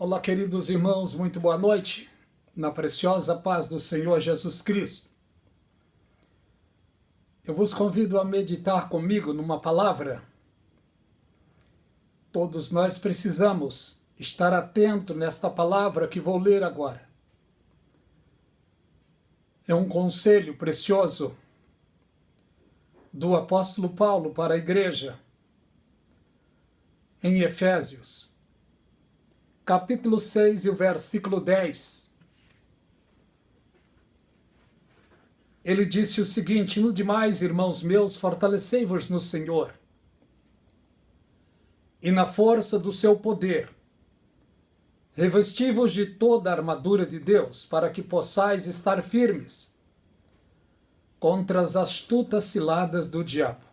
Olá, queridos irmãos, muito boa noite, na preciosa paz do Senhor Jesus Cristo. Eu vos convido a meditar comigo numa palavra. Todos nós precisamos estar atento nesta palavra que vou ler agora. É um conselho precioso do apóstolo Paulo para a igreja em Efésios, capítulo 6 e o versículo 10. Ele disse o seguinte: no demais, irmãos meus, fortalecei-vos no Senhor e na força do seu poder. Revesti-vos de toda a armadura de Deus, para que possais estar firmes contra as astutas ciladas do diabo.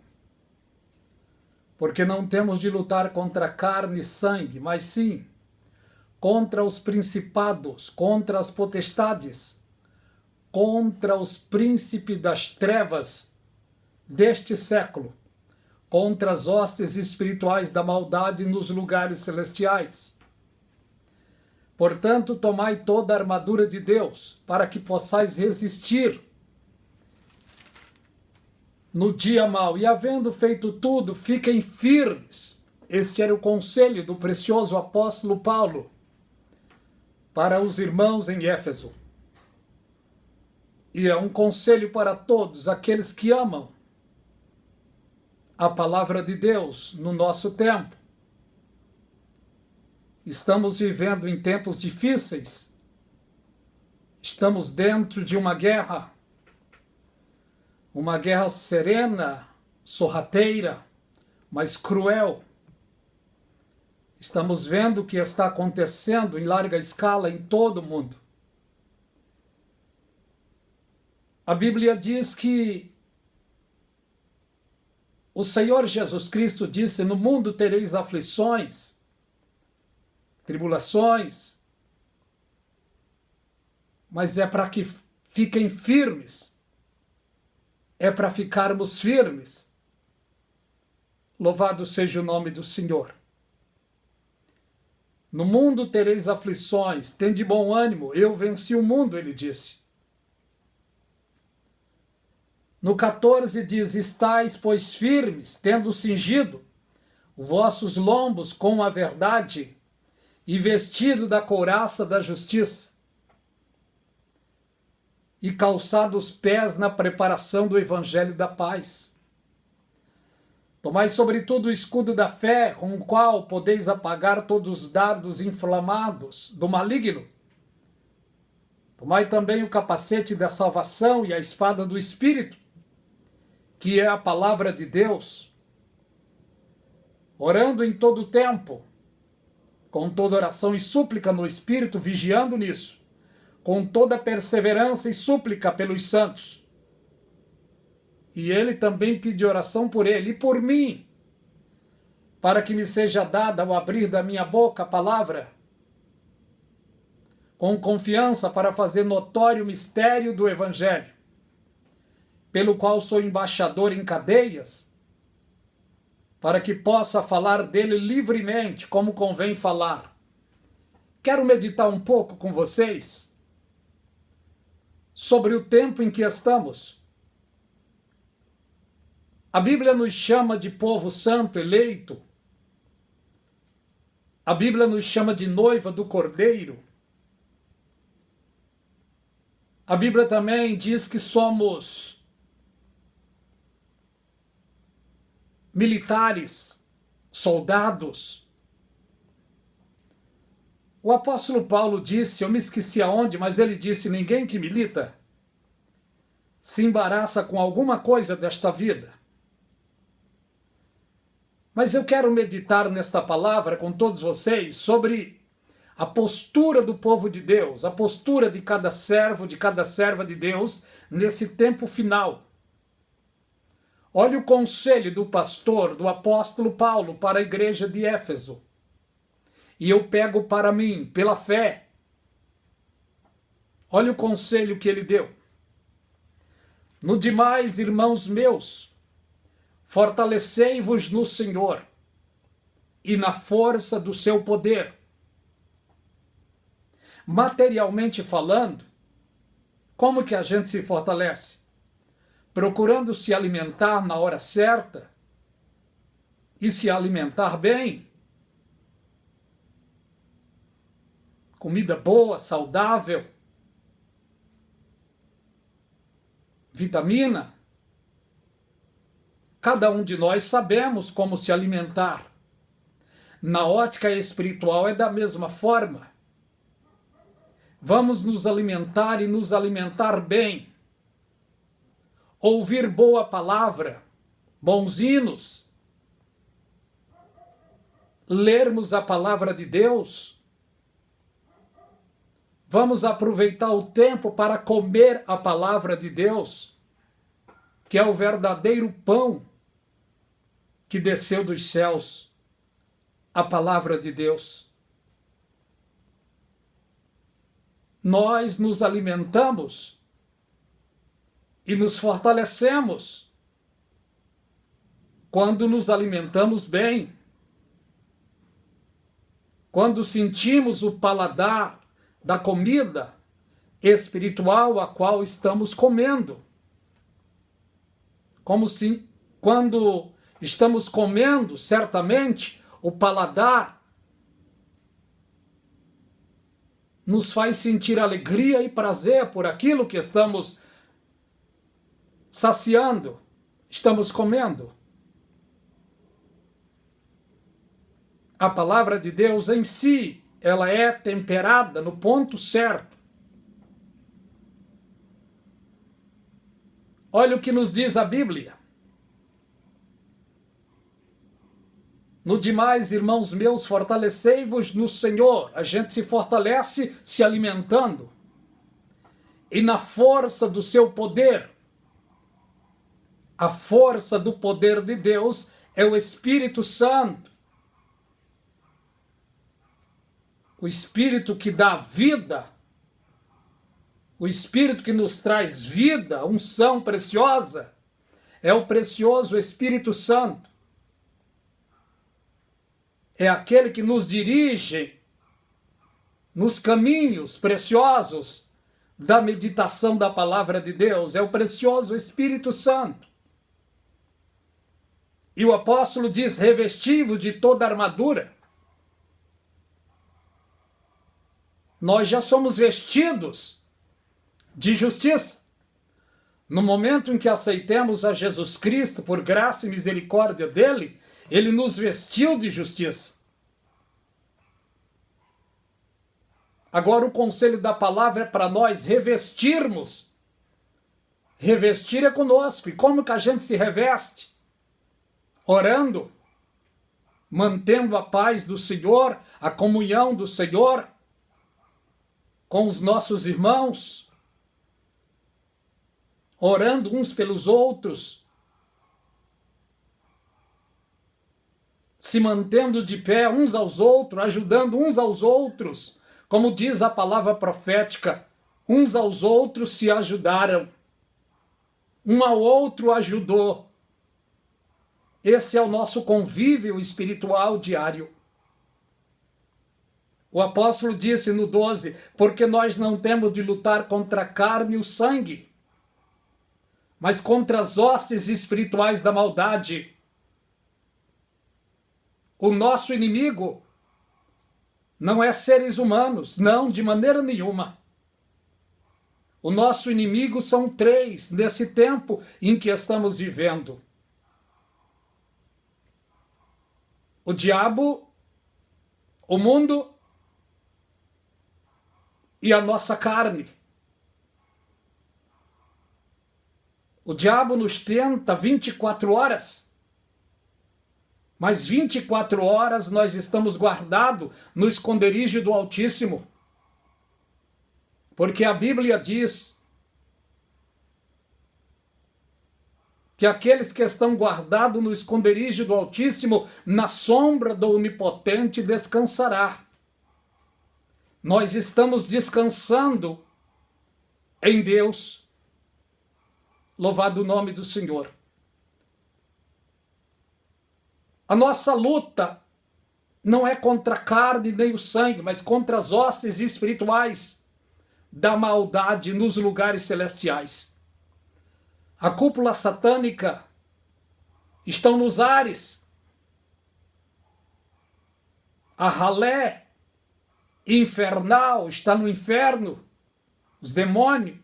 Porque não temos de lutar contra carne e sangue, mas sim contra os principados, contra as potestades, contra os príncipes das trevas deste século, contra as hostes espirituais da maldade nos lugares celestiais. Portanto, tomai toda a armadura de Deus, para que possais resistir no dia mau, e havendo feito tudo, fiquem firmes. Este era o conselho do precioso apóstolo Paulo para os irmãos em Éfeso. E é um conselho para todos aqueles que amam a palavra de Deus no nosso tempo. Estamos vivendo em tempos difíceis. Estamos dentro de uma guerra serena, sorrateira, mas cruel. Estamos vendo o que está acontecendo em larga escala em todo o mundo. A Bíblia diz que o Senhor Jesus Cristo disse: no mundo tereis aflições, tribulações, mas é para que fiquem firmes, é para ficarmos firmes. Louvado seja o nome do Senhor. No mundo tereis aflições, tende bom ânimo, eu venci o mundo, ele disse. No 14 diz: estais, pois, firmes, tendo cingido os vossos lombos com a verdade e vestido da couraça da justiça e calçado os pés na preparação do evangelho da paz. Tomai sobretudo o escudo da fé, com o qual podeis apagar todos os dardos inflamados do maligno. Tomai também o capacete da salvação e a espada do Espírito, que é a palavra de Deus, orando em todo o tempo, com toda oração e súplica no Espírito, vigiando nisso, com toda perseverança e súplica pelos santos. E ele também pede oração por ele e por mim, para que me seja dada ao abrir da minha boca a palavra, com confiança para fazer notório o mistério do Evangelho, pelo qual sou embaixador em cadeias, para que possa falar dele livremente, como convém falar. Quero meditar um pouco com vocês sobre o tempo em que estamos. A Bíblia nos chama de povo santo eleito. A Bíblia nos chama de noiva do Cordeiro. A Bíblia também diz que somos militares, soldados. O apóstolo Paulo disse, eu me esqueci aonde, mas ele disse: ninguém que milita se embaraça com alguma coisa desta vida. Mas eu quero meditar nesta palavra com todos vocês sobre a postura do povo de Deus, a postura de cada servo, de cada serva de Deus nesse tempo final. Olha o conselho do pastor, do apóstolo Paulo para a igreja de Éfeso. E eu pego para mim, pela fé. Olha o conselho que ele deu. No demais, irmãos meus, fortalecei-vos no Senhor e na força do seu poder. materialmente falando, como que a gente se fortalece? Procurando se alimentar na hora certa e se alimentar bem. Comida boa, saudável, vitamina. Cada um de nós sabemos como se alimentar. Na ótica espiritual é da mesma forma. Vamos nos alimentar e nos alimentar bem. Ouvir boa palavra, bons hinos. Lermos a palavra de Deus. Vamos aproveitar o tempo para comer a palavra de Deus, que é o verdadeiro pão que desceu dos céus, a palavra de Deus. Nós nos alimentamos e nos fortalecemos quando nos alimentamos bem, quando sentimos o paladar da comida espiritual a qual estamos comendo. Quando estamos comendo, certamente, o paladar nos faz sentir alegria e prazer por aquilo que estamos saciando, estamos comendo. A palavra de Deus em si, ela é temperada no ponto certo. Olha o que nos diz a Bíblia. No demais, irmãos meus, fortalecei-vos no Senhor. A gente se fortalece se alimentando. E na força do seu poder. A força do poder de Deus é o Espírito Santo. O Espírito que dá vida, o Espírito que nos traz vida, unção preciosa, é o precioso Espírito Santo. É aquele que nos dirige nos caminhos preciosos da meditação da palavra de Deus. É o precioso Espírito Santo. E o apóstolo diz, revesti-vos de toda a armadura. Nós já somos vestidos de justiça. No momento em que aceitamos a Jesus Cristo, por graça e misericórdia dele, ele nos vestiu de justiça. Agora o conselho da palavra é para nós revestirmos. Revestir é conosco. E como que a gente se reveste? Orando, mantendo a paz do Senhor, a comunhão do Senhor com os nossos irmãos, orando uns pelos outros, se mantendo de pé uns aos outros, ajudando uns aos outros, como diz a palavra profética, uns aos outros se ajudaram, um ao outro ajudou. Esse é o nosso convívio espiritual diário. O apóstolo disse no 12, porque nós não temos de lutar contra a carne e o sangue, mas contra as hostes espirituais da maldade. O nosso inimigo não é seres humanos, não, de maneira nenhuma. O nosso inimigo são três nesse tempo em que estamos vivendo. O diabo, o mundo e a nossa carne. O diabo nos tenta 24 horas, mas 24 horas nós estamos guardados no esconderijo do Altíssimo. Porque a Bíblia diz que aqueles que estão guardados no esconderijo do Altíssimo, na sombra do Onipotente descansará. Nós estamos descansando em Deus. Louvado o nome do Senhor. A nossa luta não é contra a carne nem o sangue, mas contra as hostes espirituais da maldade nos lugares celestiais. A cúpula satânica estão nos ares. A ralé infernal está no inferno. Os demônios,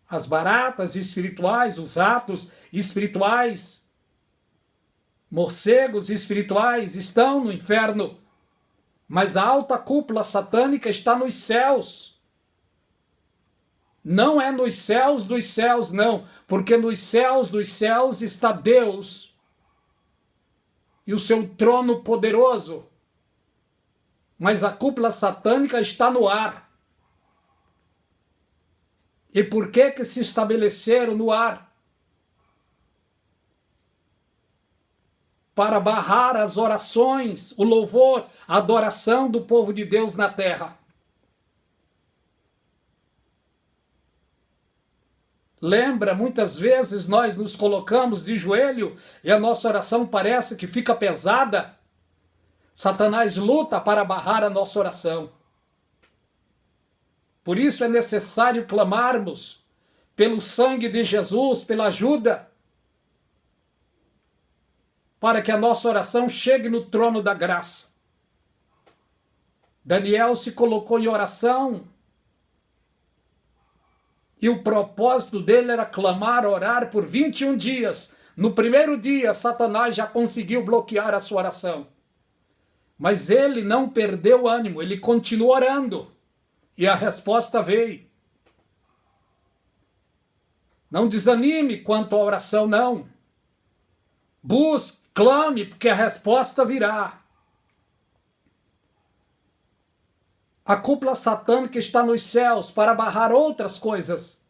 as baratas espirituais, os ratos espirituais, morcegos espirituais estão no inferno. Mas a alta cúpula satânica está nos céus. Não é nos céus dos céus, não, porque nos céus dos céus está Deus e o seu trono poderoso. Mas a cúpula satânica está no ar. E por que se estabeleceram no ar? Para barrar as orações, o louvor, a adoração do povo de Deus na terra. Lembra, muitas vezes nós nos colocamos de joelho e a nossa oração parece que fica pesada. Satanás luta para barrar a nossa oração. Por isso é necessário clamarmos pelo sangue de Jesus, pela ajuda, para que a nossa oração chegue no trono da graça. Daniel se colocou em oração e o propósito dele era clamar, orar por 21 dias. No primeiro dia, Satanás já conseguiu bloquear a sua oração. Mas ele não perdeu o ânimo, ele continuou orando. E a resposta veio. Não desanime quanto à oração, não. Busque, clame, porque a resposta virá. A cúpula satânica está nos céus para barrar outras coisas.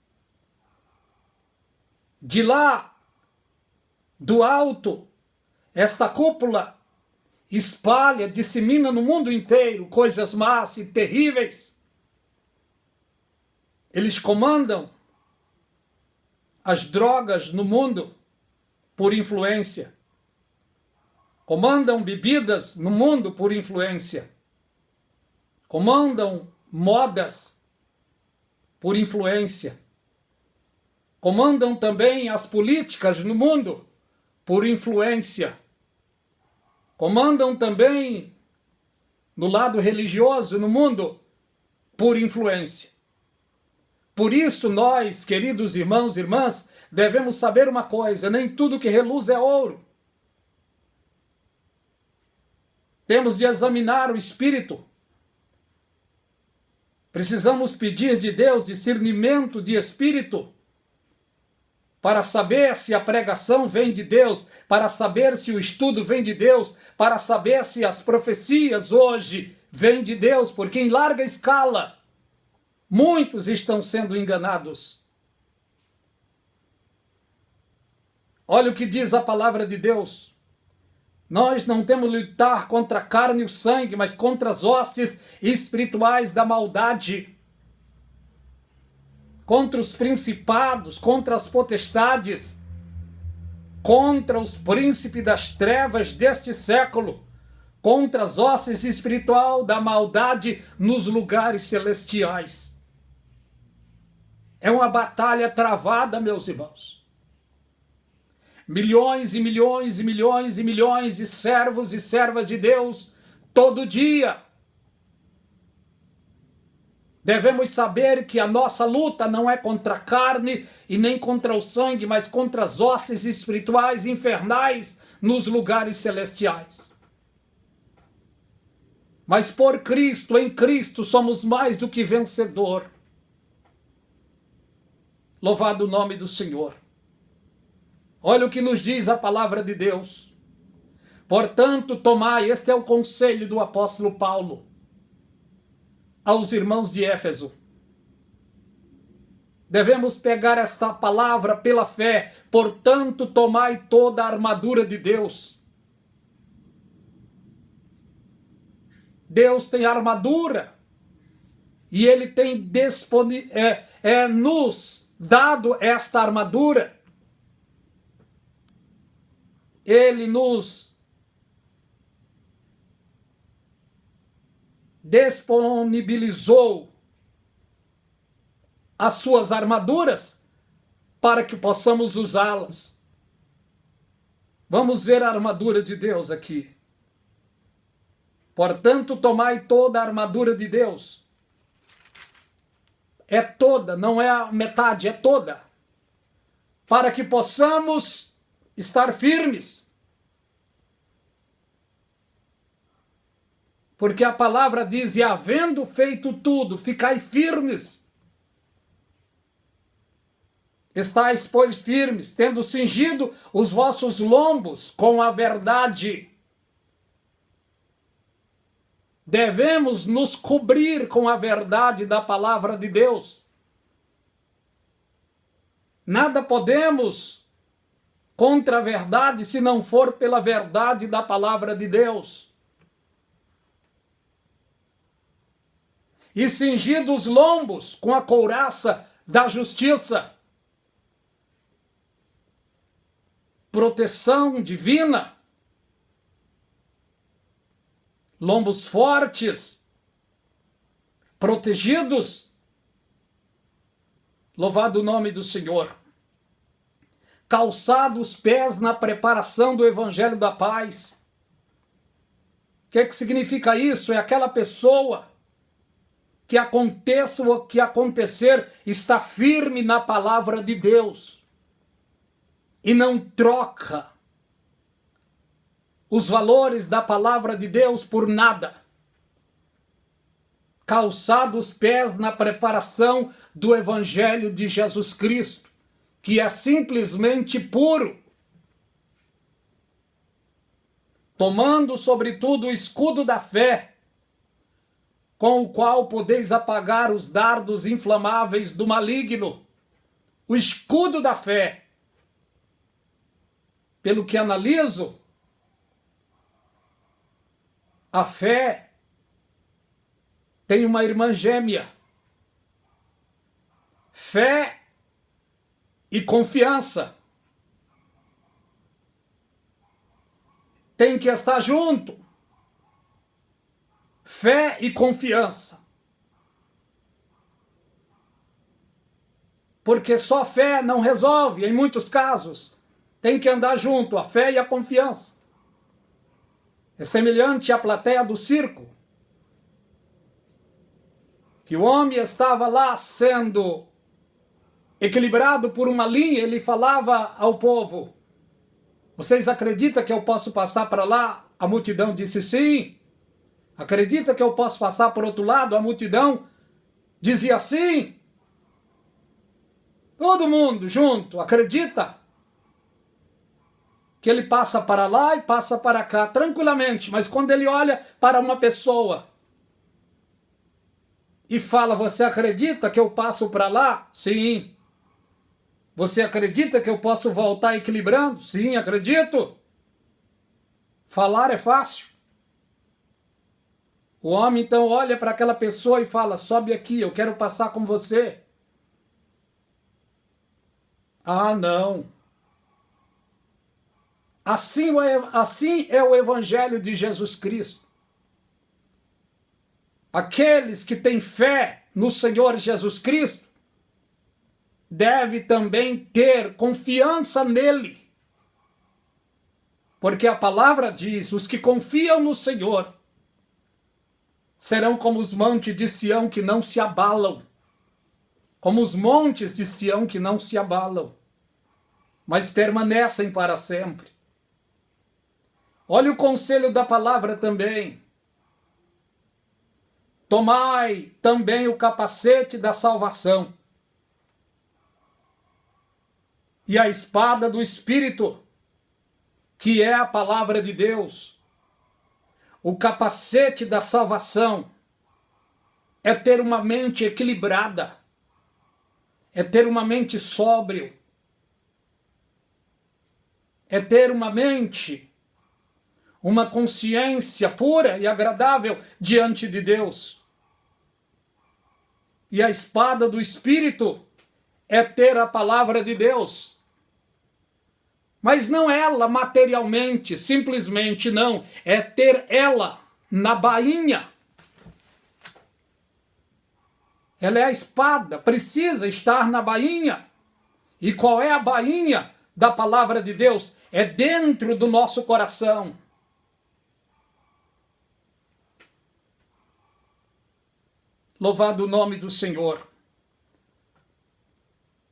De lá, do alto, esta cúpula espalha, dissemina no mundo inteiro coisas más e terríveis. Eles comandam as drogas no mundo por influência. Comandam bebidas no mundo por influência. Comandam modas por influência. Comandam também as políticas no mundo por influência. Comandam também no lado religioso no mundo por influência. Por isso nós, queridos irmãos e irmãs, devemos saber uma coisa: nem tudo que reluz é ouro. Temos de examinar o espírito. Precisamos pedir de Deus discernimento de espírito para saber se a pregação vem de Deus, para saber se o estudo vem de Deus, para saber se as profecias hoje vêm de Deus, porque em larga escala muitos estão sendo enganados. Olha o que diz a palavra de Deus. Nós não temos de lutar contra a carne e o sangue, mas contra as hostes espirituais da maldade. Contra os principados, contra as potestades, contra os príncipes das trevas deste século, contra as hostes espirituais da maldade nos lugares celestiais. É uma batalha travada, meus irmãos. Milhões e milhões e milhões e milhões de servos e servas de Deus todo dia. Devemos saber que a nossa luta não é contra a carne e nem contra o sangue, mas contra as hostes espirituais infernais nos lugares celestiais. Mas por Cristo, em Cristo, somos mais do que vencedor. Louvado o nome do Senhor. Olha o que nos diz a palavra de Deus. Portanto, tomai, este é o conselho do apóstolo Paulo aos irmãos de Éfeso. Devemos pegar esta palavra pela fé. Portanto, tomai toda a armadura de Deus. Deus tem armadura e Ele tem nos dado esta armadura. Ele nos disponibilizou as suas armaduras para que possamos usá-las. Vamos ver a armadura de Deus aqui. Portanto, tomai toda a armadura de Deus. É toda, não é a metade, é toda. Para que possamos estar firmes. Porque a palavra diz, e havendo feito tudo, ficai firmes. Estais, pois, firmes, tendo cingido os vossos lombos com a verdade. Devemos nos cobrir com a verdade da palavra de Deus. Nada podemos contra a verdade se não for pela verdade da palavra de Deus. E cingido os lombos com a couraça da justiça. Proteção divina. Lombos fortes, protegidos. Louvado o nome do Senhor. Calçados os pés na preparação do evangelho da paz. O que significa isso? É aquela pessoa que aconteça o que acontecer, está firme na palavra de Deus e não troca os valores da palavra de Deus por nada. Calçados os pés na preparação do Evangelho de Jesus Cristo, que é simplesmente puro. Tomando sobretudo o escudo da fé, com o qual podeis apagar os dardos inflamáveis do maligno. O escudo da fé. Pelo que analiso, a fé tem uma irmã gêmea. Fé e confiança. Tem que estar junto. Fé e confiança. Porque só fé não resolve, em muitos casos. Tem que andar junto, a fé e a confiança. É semelhante à plateia do circo. Que o homem estava lá sendo equilibrado por uma linha, ele falava ao povo: vocês acreditam que eu posso passar para lá? A multidão disse sim. Acredita que eu posso passar por outro lado? A multidão dizia sim. Todo mundo junto, acredita? Que ele passa para lá e passa para cá, tranquilamente. Mas quando ele olha para uma pessoa e fala: você acredita que eu passo para lá? Sim. Você acredita que eu posso voltar equilibrando? Sim, acredito. Falar é fácil. O homem então olha para aquela pessoa e fala: sobe aqui, eu quero passar com você. Ah, não. Assim é o Evangelho de Jesus Cristo. Aqueles que têm fé no Senhor Jesus Cristo devem também ter confiança nele. Porque a palavra diz: os que confiam no Senhor serão como os montes de Sião que não se abalam. Como os montes de Sião que não se abalam, mas permanecem para sempre. Olha o conselho da palavra também. Tomai também o capacete da salvação e a espada do Espírito, que é a palavra de Deus. O capacete da salvação é ter uma mente equilibrada, é ter uma mente sóbria, é ter uma mente, uma consciência pura e agradável diante de Deus. E a espada do Espírito é ter a palavra de Deus. Mas não ela materialmente, simplesmente não. É ter ela na bainha. Ela é a espada, precisa estar na bainha. E qual é a bainha da palavra de Deus? É dentro do nosso coração. Louvado o nome do Senhor.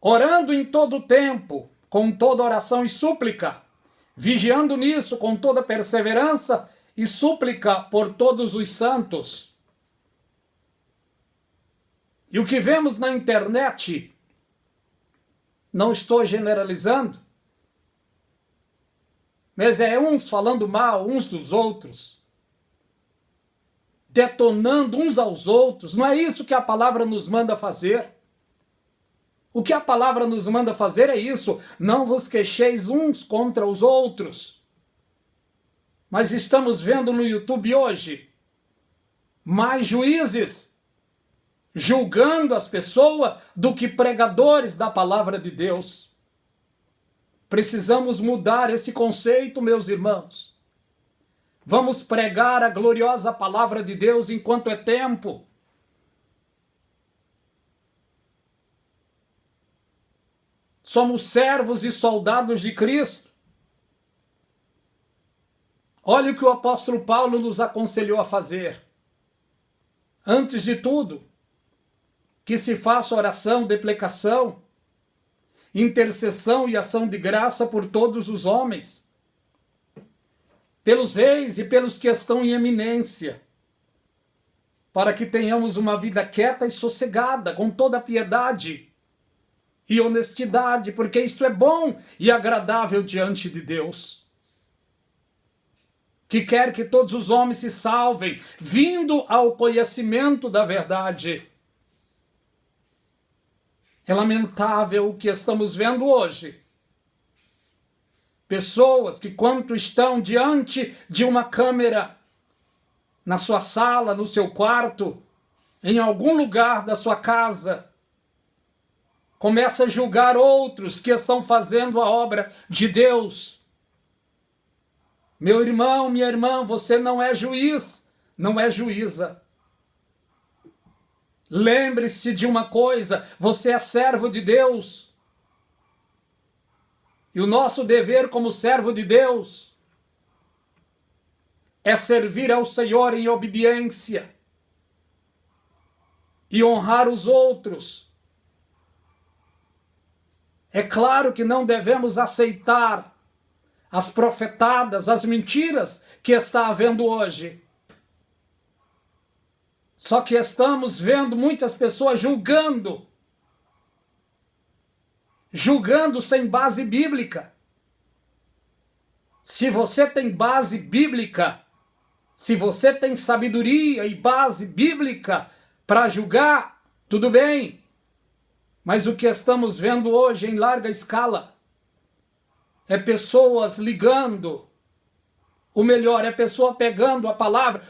Orando em todo tempo, com toda oração e súplica, vigiando nisso com toda perseverança e súplica por todos os santos. E o que vemos na internet, não estou generalizando, mas é uns falando mal uns dos outros, detonando uns aos outros. Não é isso que a palavra nos manda fazer. O que a palavra nos manda fazer é isso: não vos queixeis uns contra os outros. Mas estamos vendo no YouTube hoje mais juízes julgando as pessoas do que pregadores da palavra de Deus. Precisamos mudar esse conceito, meus irmãos. Vamos pregar a gloriosa palavra de Deus enquanto é tempo. Somos servos e soldados de Cristo. Olha o que o apóstolo Paulo nos aconselhou a fazer. Antes de tudo, que se faça oração, deprecação, intercessão e ação de graça por todos os homens, pelos reis e pelos que estão em eminência, para que tenhamos uma vida quieta e sossegada, com toda piedade e honestidade, porque isto é bom e agradável diante de Deus, que quer que todos os homens se salvem, vindo ao conhecimento da verdade. É lamentável o que estamos vendo hoje. Pessoas que, quando estão diante de uma câmera, na sua sala, no seu quarto, em algum lugar da sua casa, começa a julgar outros que estão fazendo a obra de Deus. Meu irmão, minha irmã, você não é juiz, não é juíza. Lembre-se de uma coisa: você é servo de Deus. E o nosso dever como servo de Deus é servir ao Senhor em obediência e honrar os outros. É claro que não devemos aceitar as profetadas, as mentiras que está havendo hoje. Só que estamos vendo muitas pessoas julgando sem base bíblica. Se você tem base bíblica, se você tem sabedoria e base bíblica para julgar, tudo bem. Mas o que estamos vendo hoje em larga escala é pessoas ligando, o melhor, é pessoa pegando a palavra,